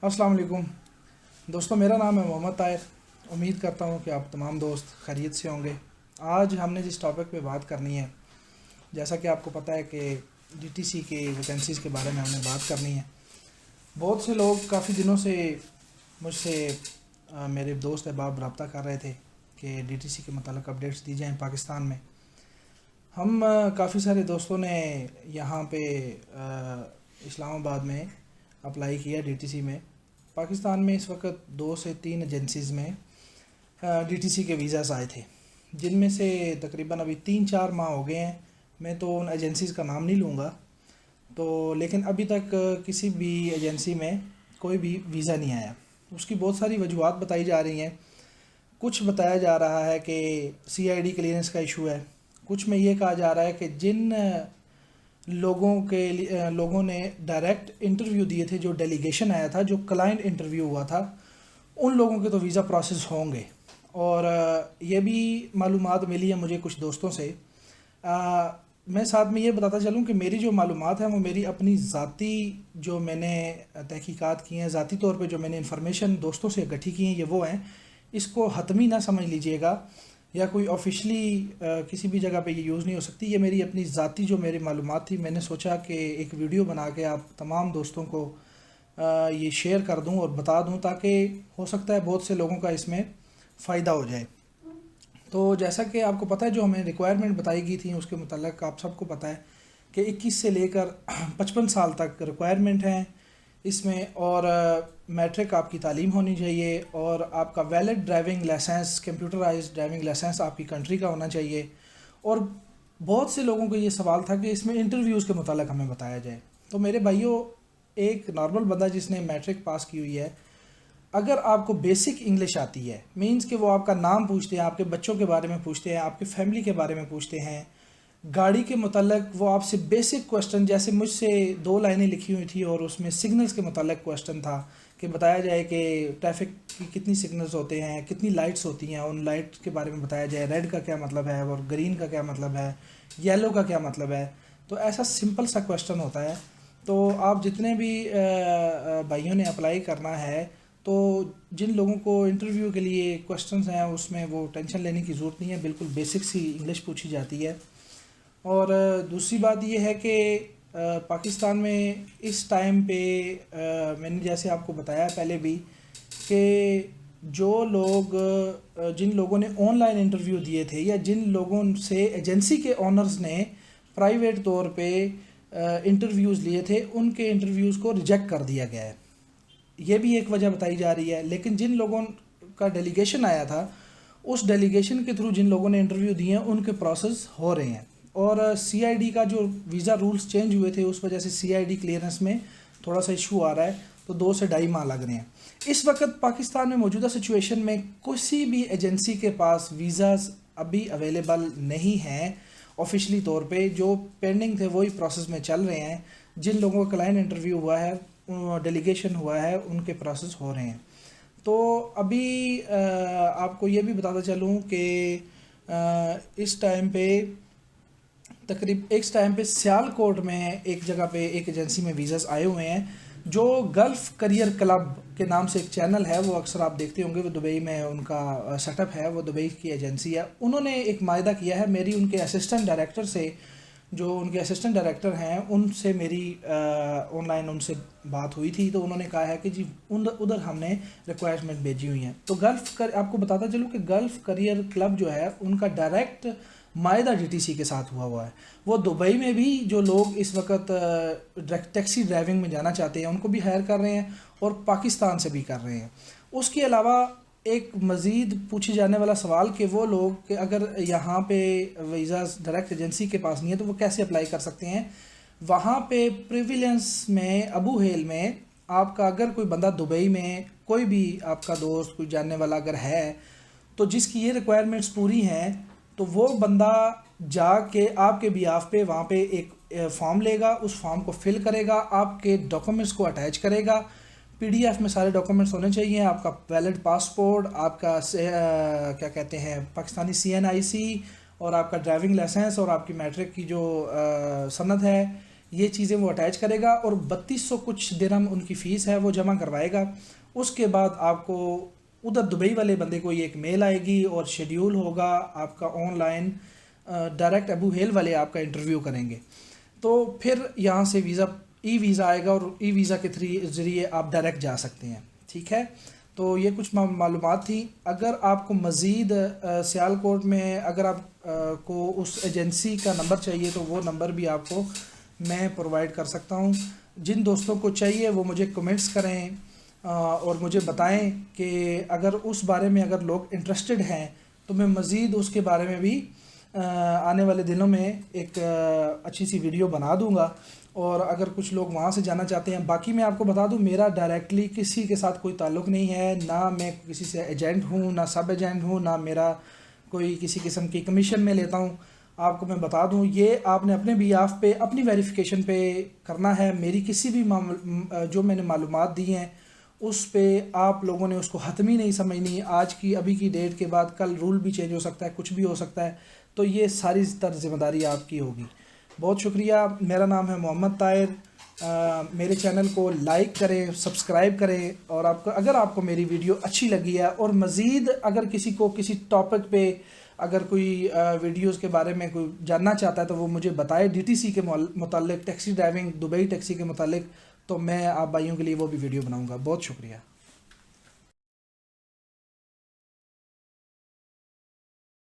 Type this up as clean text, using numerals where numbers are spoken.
अस्सलाम वालेकुम दोस्तों, मेरा नाम है मोहम्मद ताहिर। उम्मीद करता हूँ कि आप तमाम दोस्त खैरियत से होंगे। आज हमने जिस टॉपिक पे बात करनी है, जैसा कि आपको पता है कि डीटीसी के वैकेंसीज़ के बारे में हमने बात करनी है। बहुत से लोग काफ़ी दिनों से मुझसे मेरे दोस्त अहबाब रब्ता कर रहे थे कि डीटीसी के मतलब अपडेट्स दी जाएँ पाकिस्तान में। हम काफ़ी सारे दोस्तों ने यहाँ पे इस्लामाबाद में अप्लाई किया डीटीसी में। पाकिस्तान में इस वक्त 2 से 3 एजेंसीज़ में डीटीसी के वीज़ास आए थे, जिनमें से तकरीबन अभी 3-4 माह हो गए हैं। मैं तो उन एजेंसीज़ का नाम नहीं लूँगा, तो लेकिन अभी तक किसी भी एजेंसी में कोई भी वीज़ा नहीं आया। उसकी बहुत सारी वजूहत बताई जा रही हैं। कुछ बताया जा रहा है कि सीआईडी क्लियरेंस का इशू है। कुछ में ये कहा जा रहा है कि जिन लोगों ने डायरेक्ट इंटरव्यू दिए थे, जो डेलीगेशन आया था, जो क्लाइंट इंटरव्यू हुआ था, उन लोगों के तो वीज़ा प्रोसेस होंगे। और ये भी मालूमात मिली है मुझे कुछ दोस्तों से। मैं साथ में ये बताता चलूँ कि मेरी जो मालूमात है वो मेरी अपनी ज़ाती जो मैंने तहकीकात की हैं, ज़ाती तौर पे जो मैंने इंफॉर्मेशन दोस्तों से इकट्ठी की हैं, ये वो हैं। इसको हतमी ना समझ लीजिएगा या कोई ऑफिशली किसी भी जगह पे ये यूज़ नहीं हो सकती। ये मेरी अपनी ज़ाती जो मेरी मालूमात थी, मैंने सोचा कि एक वीडियो बना के आप तमाम दोस्तों को ये शेयर कर दूं और बता दूं, ताकि हो सकता है बहुत से लोगों का इसमें फ़ायदा हो जाए। तो जैसा कि आपको पता है, जो हमें रिक्वायरमेंट बताई गई थी उसके मुताल्लिक़ आप सबको पता है कि 21 से लेकर 55 साल तक रिक्वायरमेंट हैं इसमें। और मैट्रिक आपकी तालीम होनी चाहिए और आपका valid driving licence, computerised driving licence आपकी कंट्री का होना चाहिए। और बहुत से लोगों को ये सवाल था कि इसमें इंटरव्यूज़ के मुताल्लिक़ हमें बताया जाए। तो मेरे भाइयों, एक नॉर्मल बंदा जिसने मैट्रिक पास की हुई है, अगर आपको बेसिक इंग्लिश आती है, मींस कि वो आपका नाम पूछते हैं, आपके बच्चों के बारे में पूछते हैं, आपके फैमिली के बारे में पूछते हैं, गाड़ी के मुताल्लिक़ वो आपसे बेसिक क्वेश्चन, जैसे मुझसे 2 लाइनें लिखी हुई थी और उसमें सिग्नल्स के मुताल्लिक़ क्वेश्चन था कि बताया जाए कि ट्रैफिक की कितनी सिग्नल्स होते हैं, कितनी लाइट्स होती हैं, उन लाइट्स के बारे में बताया जाए, रेड का क्या मतलब है और ग्रीन का क्या मतलब है, येलो का क्या मतलब है। तो ऐसा सिंपल सा क्वेश्चन होता है। तो आप जितने भी भाइयों ने अप्लाई करना है, तो जिन लोगों को इंटरव्यू के लिए क्वेश्चंस हैं उसमें वो टेंशन लेने की ज़रूरत नहीं है, बिल्कुल बेसिक सी इंग्लिश पूछी जाती है। और दूसरी बात ये है कि पाकिस्तान में इस टाइम पे मैंने जैसे आपको बताया पहले भी कि जो लोग जिन लोगों ने ऑनलाइन इंटरव्यू दिए थे या जिन लोगों से एजेंसी के ऑनर्स ने प्राइवेट तौर पे इंटरव्यूज़ लिए थे, उनके इंटरव्यूज़ को रिजेक्ट कर दिया गया है। ये भी एक वजह बताई जा रही है। लेकिन जिन लोगों का डेलीगेशन आया था, उस डेलीगेशन के थ्रू जिन लोगों ने इंटरव्यू दिए हैं, उनके प्रोसेस हो रहे हैं। और सीआईडी का जो वीज़ा रूल्स चेंज हुए थे, उस वजह से सीआईडी क्लियरेंस में थोड़ा सा इशू आ रहा है, तो 2 से ढाई माह लग रहे हैं। इस वक्त पाकिस्तान में मौजूदा सिचुएशन में किसी भी एजेंसी के पास वीज़ाज़ अभी अवेलेबल नहीं हैं ऑफिशियली तौर पे। जो पेंडिंग थे वही प्रोसेस में चल रहे हैं। जिन लोगों का क्लाइंट इंटरव्यू हुआ है, डेलीगेशन हुआ है, उनके प्रोसेस हो रहे हैं। तो अभी आपको ये भी बताता चलूँ कि इस टाइम पे सियालकोट में एक जगह पे एक एजेंसी में वीज़ास आए हुए हैं, जो गल्फ़ करियर क्लब के नाम से एक चैनल है, वो अक्सर आप देखते होंगे। वो दुबई में उनका सेटअप है, वो दुबई की एजेंसी है। उन्होंने एक मायदा किया है। मेरी उनके असिस्टेंट डायरेक्टर से, जो उनके असिस्टेंट डायरेक्टर हैं, उनसे मेरी ऑनलाइन उनसे बात हुई थी। तो उन्होंने कहा है कि जी उधर हमने रिक्वायरमेंट भेजी हुई हैं। तो आपको बताता चलूँ कि गल्फ़ करियर क्लब जो है, उनका डायरेक्ट मायदा डीटीसी के साथ हुआ है। वो दुबई में भी जो लोग इस वक्त टैक्सी ड्राइविंग में जाना चाहते हैं, उनको भी हायर कर रहे हैं और पाकिस्तान से भी कर रहे हैं। उसके अलावा एक मज़ीद पूछे जाने वाला सवाल कि वो लोग कि अगर यहाँ पे वीज़ा डायरेक्ट एजेंसी के पास नहीं है तो वो कैसे अप्लाई कर सकते हैं। वहाँ पे प्रिविलेंस में, अबू हेल में, आपका अगर कोई बंदा दुबई में, कोई भी आपका दोस्त, कोई जानने वाला अगर है, तो जिसकी ये रिक्वायरमेंट्स पूरी हैं, तो वो बंदा जाके आपके बिहाफ पे वहाँ पे एक फॉर्म लेगा, उस फॉर्म को फिल करेगा, आपके डॉक्यूमेंट्स को अटैच करेगा। पीडीएफ में सारे डॉक्यूमेंट्स होने चाहिए। आपका वैलिड पासपोर्ट, आपका क्या कहते हैं पाकिस्तानी सीएनआईसी, और आपका ड्राइविंग लाइसेंस, और आपकी मैट्रिक की जो सनद है, یہ چیزیں وہ اٹیچ کرے گا اور 3200 کچھ درہم ان کی فیس ہے وہ جمع کروائے گا. اس کے بعد آپ کو ادھر دبئی والے بندے کو یہ ایک میل آئے گی اور شیڈیول ہوگا آپ کا آن لائن. ڈائریکٹ ابو ہیل والے آپ کا انٹرویو کریں گے. تو پھر یہاں سے ای ویزا آئے گا اور ای ویزا کے ذریعے آپ ڈائریکٹ جا سکتے ہیں. ٹھیک ہے, تو یہ کچھ معلومات تھی. اگر آپ کو مزید سیالکوٹ میں اگر آپ کو اس ایجنسی کا نمبر چاہیے تو وہ نمبر بھی آپ کو میں پرووائڈ کر سکتا ہوں. جن دوستوں کو چاہیے وہ مجھے کمنٹس کریں اور مجھے بتائیں کہ اگر اس بارے میں اگر لوگ انٹرسٹڈ ہیں تو میں مزید اس کے بارے میں بھی آنے والے دنوں میں ایک اچھی سی ویڈیو بنا دوں گا. اور اگر کچھ لوگ وہاں سے جانا چاہتے ہیں, باقی میں آپ کو بتا دوں میرا ڈائریکٹلی کسی کے ساتھ کوئی تعلق نہیں ہے, نہ میں کسی سے ایجنٹ ہوں نہ سب ایجنٹ ہوں, نہ میرا کوئی کسی قسم کی کمیشن میں لیتا ہوں. آپ کو میں بتا دوں یہ آپ نے اپنے بیہاف پہ اپنی ویریفیکیشن پہ کرنا ہے. میری کسی بھی جو میں نے معلومات دی ہیں اس پہ آپ لوگوں نے اس کو حتمی نہیں سمجھنی. آج کی ابھی کی ڈیٹ کے بعد کل رول بھی چینج ہو سکتا ہے, کچھ بھی ہو سکتا ہے, تو یہ ساری ذمہ داری آپ کی ہوگی. بہت شکریہ. میرا نام ہے محمد طاہر. میرے چینل کو لائک کریں, سبسکرائب کریں, اور اگر آپ کو میری ویڈیو اچھی لگی ہے اور مزید اگر کسی کو کسی ٹاپک پہ اگر کوئی ویڈیوز کے بارے میں کوئی جاننا چاہتا ہے تو وہ مجھے بتائے, DTC کے متعلق, ٹیکسی ڈرائیونگ دبئی ٹیکسی کے متعلق, تو میں آپ بھائیوں کے لیے وہ بھی ویڈیو بناؤں گا. بہت شکریہ.